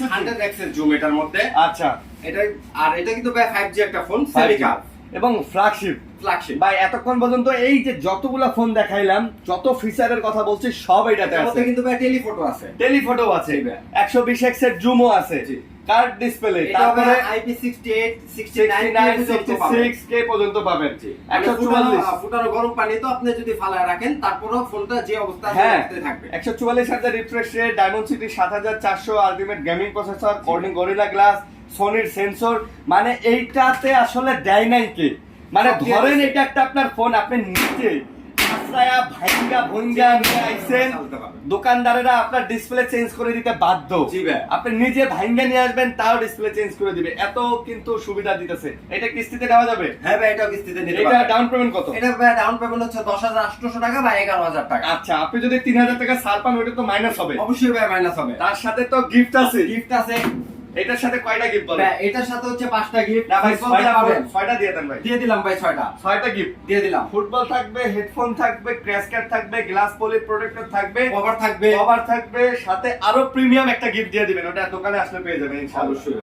100x এর zoom এটার মধ্যে। আচ্ছা, এটা কিন্তু ভাই 5G একটা ফোন, সেমি কার্ভ এবং ফ্ল্যাগশিপ। ভাই এতক্ষণ পর্যন্ত এই যে যতগুলা ফোন দেখাইলাম, যত ফিচারের কথা বলছি সব এটাতে আছে। কিন্তু ভাই টেলিফটো আছে, টেলিফটো আছে, 120x এর জুমও আছে, কার্ড ডিসপ্লে, তারপরে IP68 69 66K পর্যন্ত পাবেন। 144 ফুটানো গরম পানি তো আপনি যদি ফালায় রাখেন তারপরেও ফোনটা যে অবস্থা আছে থাকবে। 144Hz refresh rate, Dimensity 7400, ultimate gaming processor, corning gorilla glass, সোনির সেন্সর, মানে এইটাতে আসলে দেয় নাই কে। মানে ধরেন এটা একটা আপনার ফোন, আপনি নিজে আসায়া ভাইঙ্গা ভঙ্গা নিয়ে আইছেন, দোকানদারেরা আপনার ডিসপ্লে চেঞ্জ করে দিতে বাধ্য। আপনি নিজে ভাইঙ্গা নিয়ে আসবেন, তাও ডিসপ্লে চেঞ্জ করে দিবে, এত কিন্তু সুবিধা দিতেছে। এটা কিস্তিতে দেওয়া যাবে? হ্যাঁ ভাই, এটাও কিস্তিতে নিতে পারবেন। এটা ডাউন পেমেন্ট কত? এটা ভাই ডাউন পেমেন্ট হচ্ছে 10800 টাকা বা 11000 টাকা। আচ্ছা, আপনি যদি 3000 টাকা ছাড় পান, ওটা তো মাইনাস হবে। অবশ্যই ভাই মাইনাস হবে। তার সাথে তো গিফট আছে। গিফট আছে। এটার সাথে কয়টা গিফট বলেন? ভাই এটার সাথে হচ্ছে 5টা গিফট। না ভাই, 6টা পাবেন। 6টা দিয়ে দেন ভাই। দিয়ে দিলাম ভাই 6টা গিফট দিয়ে দিলাম। ফুটবল থাকবে, হেডফোন থাকবে, ক্র্যাশ কার্ড থাকবে, গ্লাস পলি প্রোটেক্টর থাকবে, কভার থাকবে, সাথে আরো প্রিমিয়াম একটা গিফট দিয়ে দিবেন। ওটা দোকানে আসলে পেয়ে যাবেন ইনশাআল্লাহ।